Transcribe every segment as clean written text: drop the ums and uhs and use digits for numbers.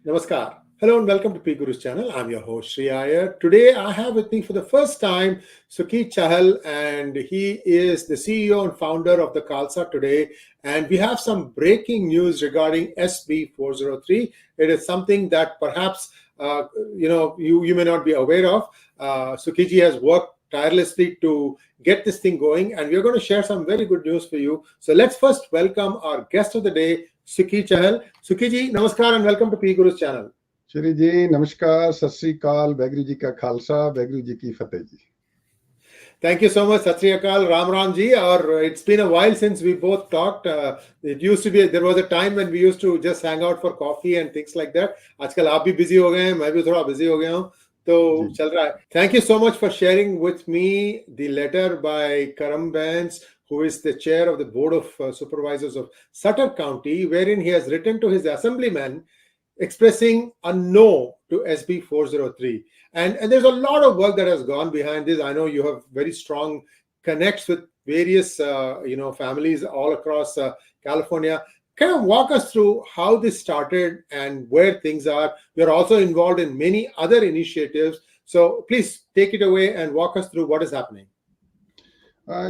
Namaskar. Hello and welcome to PGurus channel. I'm your host Sri Iyer. Today I have with me for the first time Sukhi Chahal, and he is the CEO and founder of the Khalsa Today. And we have some breaking news regarding SB 403. It is something that perhaps you may not be aware of. Sukhi ji has worked tirelessly to get this thing going, and we're going to share some very good news for you. So let's first welcome our guest of the day, Sukhi Chahal. Sukhi ji, namaskar and welcome to PGurus channel. Shri जी नमस्कार, सत श्री अकाल, वाहिगुरु जी का खालसा, वाहिगुरु जी की फतेह जी. Thank you so much, Sat Sri Akal, Ram Ram ji. Or it's been a while since we both talked. It used to be, there was a time when we used to just hang out for coffee and things like that. आजकल आप भी busy हो गए हैं, मैं भी थोड़ा busy हो गया हूँ, तो चल रहा है. Thank you so much for sharing with me the letter by Karam Bans, who is the chair of the Board of Supervisors of Sutter County, wherein he has written to his assemblyman expressing a no to SB 403. And there's a lot of work that has gone behind this. I know you have very strong connects with various families all across California. Kind of walk us through how this started and where things are. You're also involved in many other initiatives. So please take it away and walk us through what is happening.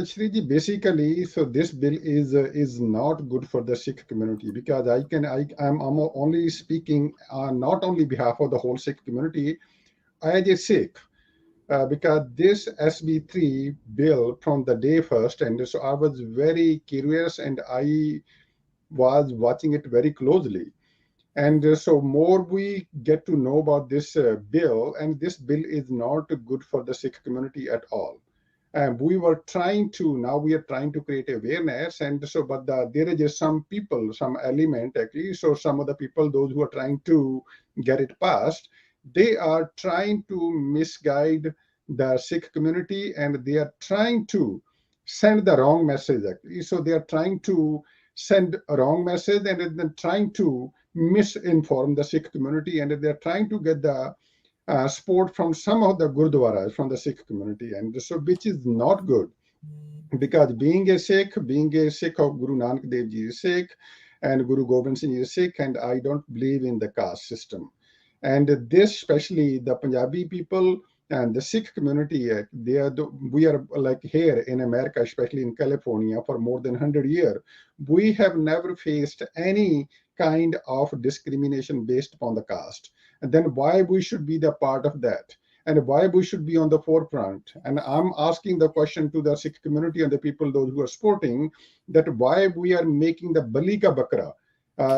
Shri basically, so this bill is not good for the Sikh community, because I'm only speaking on not only behalf of the whole Sikh community as a Sikh, because this SB3 bill from the day first, and so I was very curious and I was watching it very closely. And so more we get to know about this bill, and this bill is not good for the Sikh community at all. And we are trying to create awareness, and so there is just some people, some element actually. So some of the people, those who are trying to get it passed, they are trying to misguide the Sikh community, and they are trying to send the wrong message actually. So they are trying to send a wrong message, and then trying to misinform the Sikh community, and they are trying to get the support from some of the gurdwaras from the Sikh community, and so which is not good, because being a Sikh of Guru Nanak Dev Ji is Sikh, and Guru Gobind Singh is Sikh, and I don't believe in the caste system. And this, especially the Punjabi people and the Sikh community, we are like here in America, especially in California, for more than 100 years, we have never faced any kind of discrimination based upon the caste. And then why we should be the part of that, and why we should be on the forefront. And I'm asking the question to the Sikh community and the people, those who are supporting, that why we are making the bali ka bakra.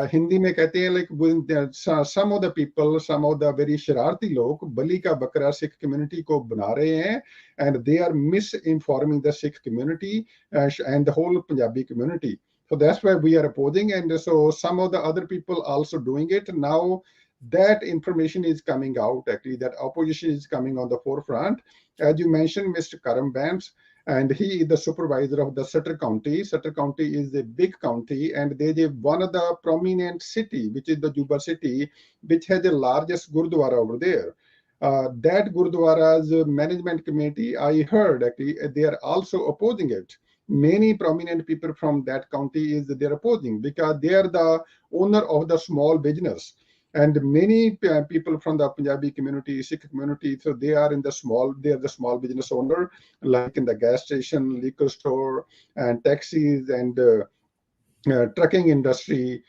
Hindi mein kehte hain, like some of the people, some of the very shararti log bali ka bakra Sikh community ko bana rahe hain, and they are misinforming the Sikh community and the whole Punjabi community. So that's why we are opposing, and so some of the other people also doing it now. That information is coming out actually, that opposition is coming on the forefront. As you mentioned, Mr. Karam Bams, and he is the supervisor of the Sutter County. Sutter County is a big county, and they is one of the prominent city, which is the Juba city, which has the largest Gurdwara over there. That Gurdwara's management committee, I heard actually, they are also opposing it. Many prominent people from that county they're opposing, because they are the owner of the small business. And many people from the Punjabi community, Sikh community, so they are the small business owner, like in the gas station, liquor store, and taxis, and trucking industry.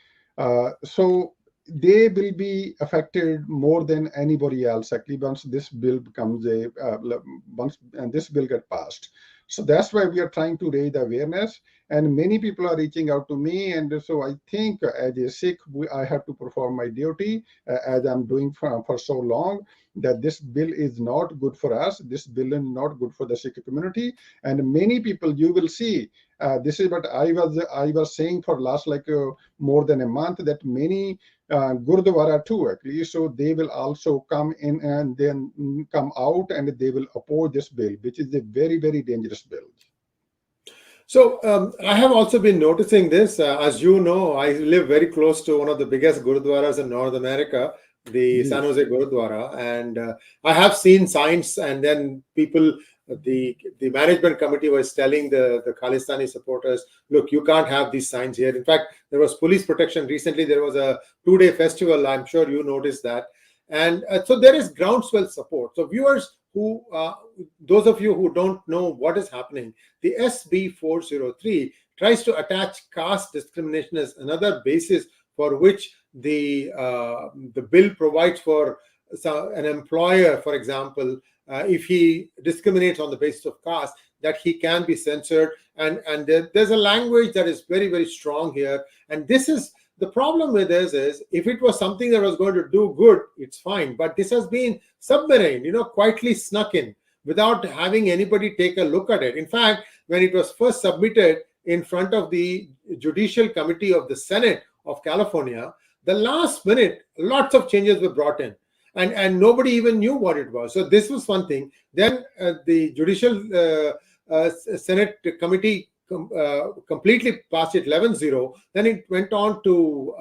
So they will be affected more than anybody else actually, once this bill becomes once and this bill get passed. So that's why we are trying to raise the awareness, and many people are reaching out to me. And so I think as a Sikh, I have to perform my duty as I'm doing for so long, that this bill is not good for us. This bill is not good for the Sikh community. And many people, you will see, this is what I was saying for last more than a month, that many Gurdwara too actually, so they will also come in and then come out, and they will oppose this bill, which is a very, very dangerous bill. So I have also been noticing this. As you know, I live very close to one of the biggest Gurudwaras in North America, the San Jose Gurudwara, and I have seen signs, and then people the management committee was telling the Khalistani supporters, look, you can't have these signs here. In fact, there was police protection. Recently, there was a 2-day festival. I'm sure you noticed that. And so there is groundswell support. So viewers who, those of you who don't know what is happening, the SB 403 tries to attach caste discrimination as another basis for which the bill provides for an employer, for example, if he discriminates on the basis of caste, that he can be censored. And there's a language that is very, very strong here. And this is the problem with this is, if it was something that was going to do good, it's fine. But this has been submarine, quietly snuck in without having anybody take a look at it. In fact, when it was first submitted in front of the Judicial Committee of the Senate of California, the last minute, lots of changes were brought in. And nobody even knew what it was. So this was one thing. Then the Judicial Senate Committee completely passed it 11-0. Then it went on to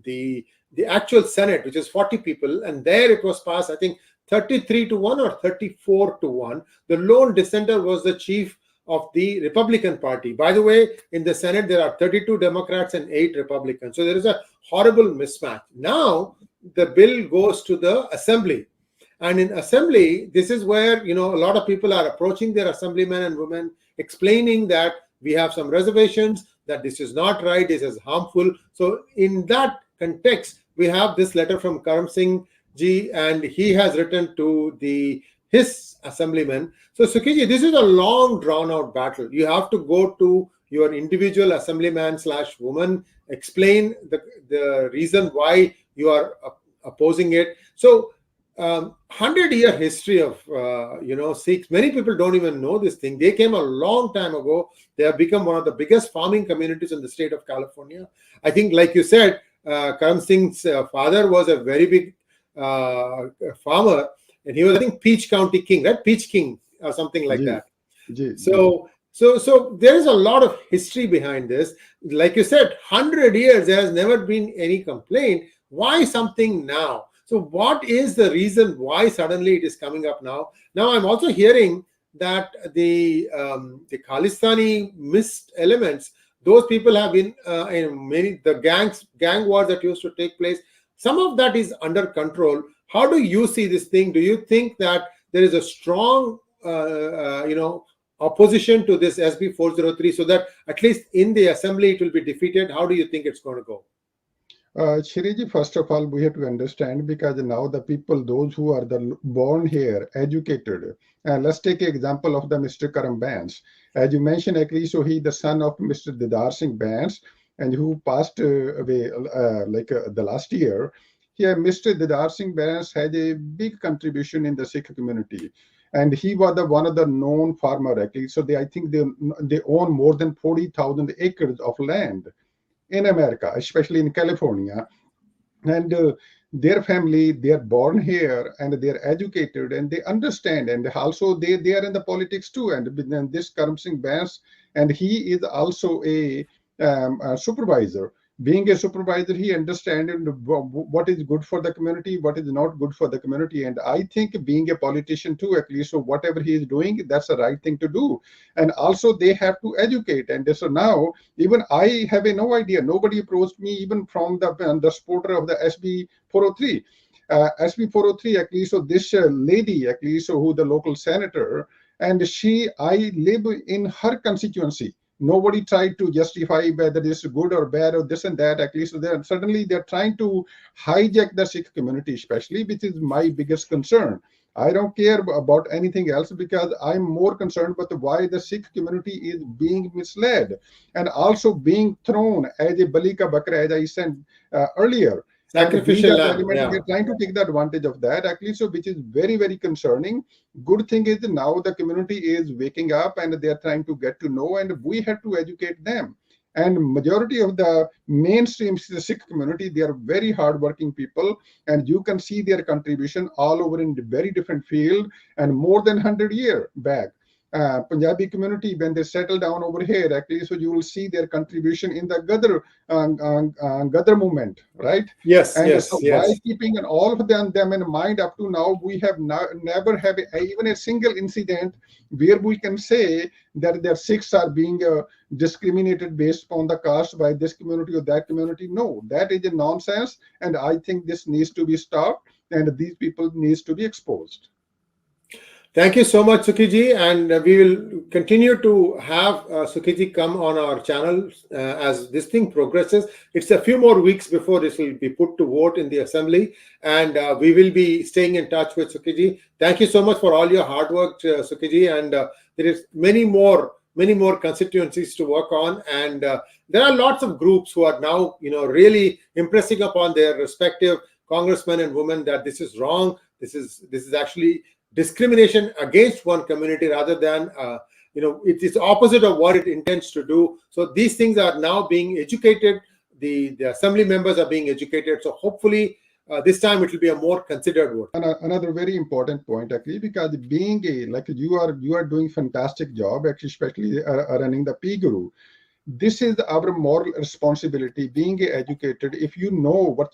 the actual Senate, which is 40 people. And there it was passed, I think, 33-1 or 34-1. The lone dissenter was the chief of the Republican Party. By the way, in the Senate, there are 32 Democrats and 8 Republicans. So there is a horrible mismatch. Now, the bill goes to the Assembly. And in Assembly, this is where, a lot of people are approaching their assemblymen and women, explaining that we have some reservations, that this is not right, this is harmful. So in that context, we have this letter from Karam Singh ji, and he has written to his assemblymen. So Sukhi ji, this is a long drawn out battle. You have to go to your individual assemblyman / woman, explain the reason why you are opposing it. So 100-year history of Sikhs. Many people don't even know this thing. They came a long time ago. They have become one of the biggest farming communities in the state of California. I think, like you said, Karam Singh's father was a very big farmer, and he was, I think, Peach County King, right? Peach King or something like that. So there is a lot of history behind this. Like you said, 100 years, there has never been any complaint. Why something now? So what is the reason why suddenly it is coming up now? Now I'm also hearing that the Khalistani mixed elements, those people have been in the gang wars that used to take place. Some of that is under control. How do you see this thing? Do you think that there is a strong opposition to this SB 403, so that at least in the assembly it will be defeated? How do you think it's going to go? Shiriji, first of all, we have to understand, because now the people, those who are born here, educated, let's take an example of the Mr. Karam Bans. As you mentioned, actually, so he the son of Mr. Didar Singh Bans, and who passed away the last year. Here, Mr. Didar Singh Bans had a big contribution in the Sikh community, and he was one of the known farmer, actually. So I think they own more than 40,000 acres of land in America, especially in California. And their family, they are born here and they are educated and they understand, and also they are in the politics too. And this Karam Singh Bans, and he is also a supervisor. Being a supervisor, he understands what is good for the community, what is not good for the community. And I think being a politician too, at least, so whatever he is doing, that's the right thing to do. And also they have to educate. And so now, even I have no idea. Nobody approached me, even from the supporter of the SB 403. SB 403, at least, so this lady, at least, so who the local senator, and I live in her constituency. Nobody tried to justify whether this is good or bad or this and that. At least they're trying to hijack the Sikh community, especially, which is my biggest concern. I don't care about anything else, because I'm more concerned with why the Sikh community is being misled and also being thrown as a bali ka bakra, as I said earlier. Sacrificial lamb. They're trying to take the advantage of that, actually, so which is very, very concerning. Good thing is now the community is waking up and they are trying to get to know, and we have to educate them. And majority of the mainstream Sikh community, they are very hardworking people, and you can see their contribution all over in very different field and more than 100 years back. Punjabi community, when they settle down over here, actually, so you will see their contribution in the Ghadar movement, right? Yes, And so yes, by yes. keeping all of them in mind up to now, we have never have even a single incident where we can say that their Sikhs are being discriminated based upon the caste by this community or that community. No, that is a nonsense, and I think this needs to be stopped, and these people needs to be exposed. Thank you so much, Sukhi ji, and we will continue to have Sukhi ji come on our channel as this thing progresses. It's a few more weeks before this will be put to vote in the assembly, and we will be staying in touch with Sukhi ji. Thank you so much for all your hard work, Sukhi ji, and there is many more constituencies to work on, and there are lots of groups who are now, really impressing upon their respective congressmen and women that this is wrong. This is actually discrimination against one community rather than it is opposite of what it intends to do. So these things are now being educated. The assembly members are being educated. So hopefully this time it will be a more considered vote. And another very important point, actually, because being like you are doing fantastic job, actually, especially running the PGuru. This is our moral responsibility, being educated. If you know what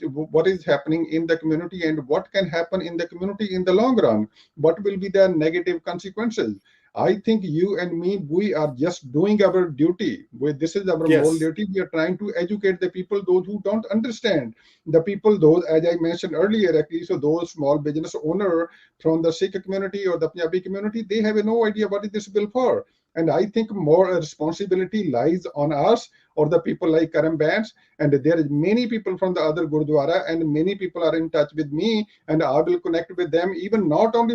is happening in the community and what can happen in the community in the long run, what will be the negative consequences. I think you and me, we are just doing our duty. This is our moral duty. We are trying to educate the people, those who don't understand. The people, those, as I mentioned earlier, actually, so those small business owner from the Sikh community or the Punjabi community, they have no idea what is this bill for. And I think more responsibility lies on us or the people like Karam Bands. And there is many people from the other Gurdwara, and many people are in touch with me, and I will connect with them, even from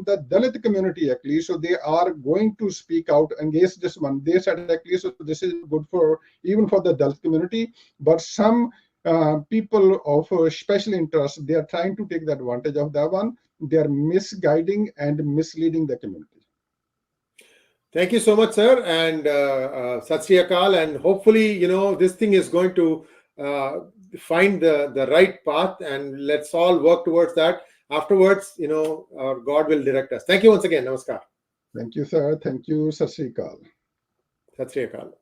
the Dalit community, actually. So they are going to speak out against this one. They said, actually, so this is good for even for the Dalit community, but some people of special interest, they are trying to take the advantage of that one. They are misguiding and misleading the community. Thank you so much, sir, and Sat Sri Akal, and hopefully, this thing is going to find the right path, and let's all work towards that. Afterwards, our God will direct us. Thank you once again. Namaskar. Thank you, sir. Thank you, Sat Sri Akal. Sat Sri Akal.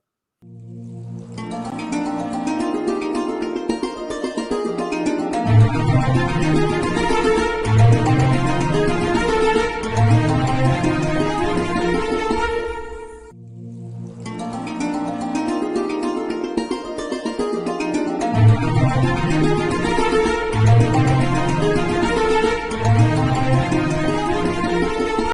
Thank you.